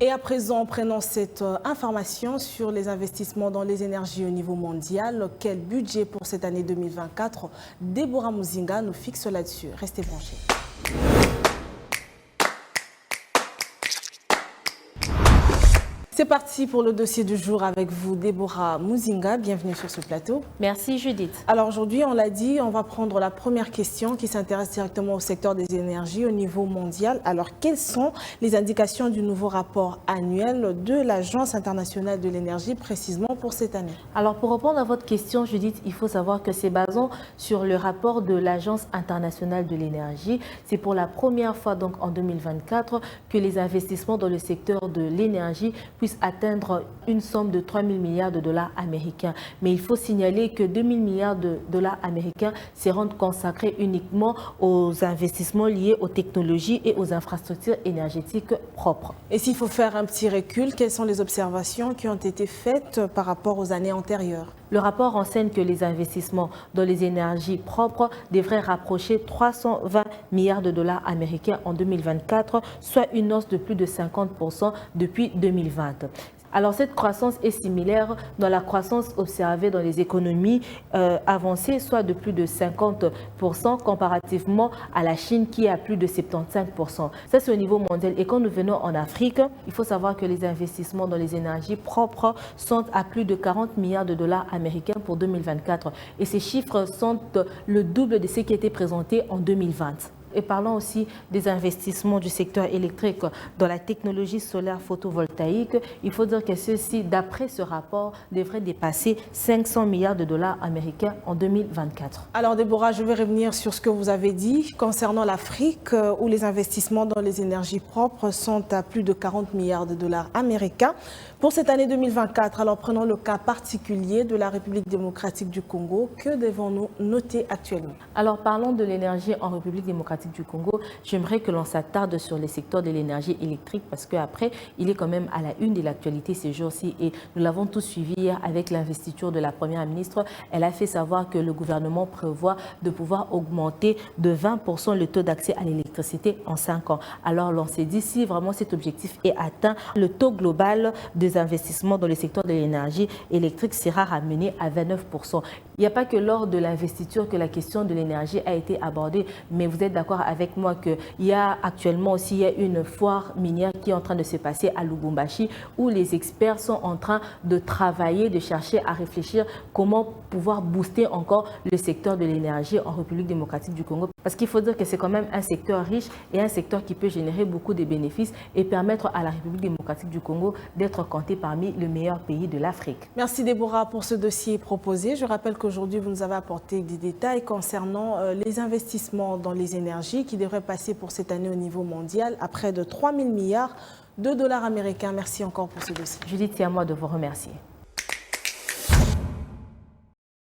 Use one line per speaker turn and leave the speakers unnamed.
Et à présent, prenons cette information sur les investissements dans les énergies au niveau mondial. Quel budget pour cette année 2024? Deborah Muzinga nous fixe là-dessus. Restez branchés. C'est parti pour le dossier du jour avec vous, Deborah Muzinga. Bienvenue sur ce plateau.
Merci Judith.
Alors aujourd'hui, on l'a dit, on va prendre la première question qui s'intéresse directement au secteur des énergies au niveau mondial. Alors quelles sont les indications du nouveau rapport annuel de l'Agence internationale de l'énergie précisément pour cette année?
Alors pour répondre à votre question Judith, il faut savoir que c'est basant sur le rapport de l'Agence internationale de l'énergie. C'est pour la première fois donc en 2024 que les investissements dans le secteur de l'énergie puisse atteindre une somme de 3 000 milliards de dollars américains. Mais il faut signaler que 2 000 milliards de dollars américains seront consacrés uniquement aux investissements liés aux technologies et aux infrastructures énergétiques propres.
Et s'il faut faire un petit recul, quelles sont les observations qui ont été faites par rapport aux années antérieures?
Le rapport renseigne que les investissements dans les énergies propres devraient rapprocher 320 milliards de dollars américains en 2024, soit une hausse de plus de 50% depuis 2020. Alors cette croissance est similaire dans la croissance observée dans les économies avancées, soit de plus de 50% comparativement à la Chine qui est à plus de 75%. Ça c'est au niveau mondial. Et quand nous venons en Afrique, il faut savoir que les investissements dans les énergies propres sont à plus de 40 milliards de dollars américains pour 2024. Et ces chiffres sont le double de ce qui était présenté en 2020. Et parlons aussi des investissements du secteur électrique dans la technologie solaire photovoltaïque. Il faut dire que ceux-ci, d'après ce rapport, devraient dépasser 500 milliards de dollars américains en 2024.
Alors Deborah, je vais revenir sur ce que vous avez dit concernant l'Afrique, où les investissements dans les énergies propres sont à plus de 40 milliards de dollars américains. Pour cette année 2024, alors prenons le cas particulier de la République démocratique du Congo. Que devons-nous noter actuellement?
Alors parlons de l'énergie en République démocratique du Congo. J'aimerais que l'on s'attarde sur les secteurs de l'énergie électrique parce qu'après, il est quand même à la une de l'actualité ces jours-ci et nous l'avons tous suivi hier avec l'investiture de la Première ministre. Elle a fait savoir que le gouvernement prévoit de pouvoir augmenter de 20% le taux d'accès à l'électricité en 5 ans. Alors l'on s'est dit, si vraiment cet objectif est atteint, le taux global des investissements dans le secteur de l'énergie électrique sera ramené à 29%. Il n'y a pas que lors de l'investiture que la question de l'énergie a été abordée, mais vous êtes d'accord avec moi qu'il y a actuellement aussi une foire minière qui est en train de se passer à Lubumbashi où les experts sont en train de travailler, de chercher à réfléchir comment pouvoir booster encore le secteur de l'énergie en République démocratique du Congo. Parce qu'il faut dire que c'est quand même un secteur riche et un secteur qui peut générer beaucoup de bénéfices et permettre à la République démocratique du Congo d'être comptée parmi les meilleurs pays de l'Afrique.
Merci Deborah pour ce dossier proposé. Je rappelle qu'aujourd'hui, vous nous avez apporté des détails concernant les investissements dans les énergies qui devraient passer pour cette année au niveau mondial à près de 3 000 milliards de dollars américains. Merci encore pour ce dossier.
Judith, c'est à moi de vous remercier.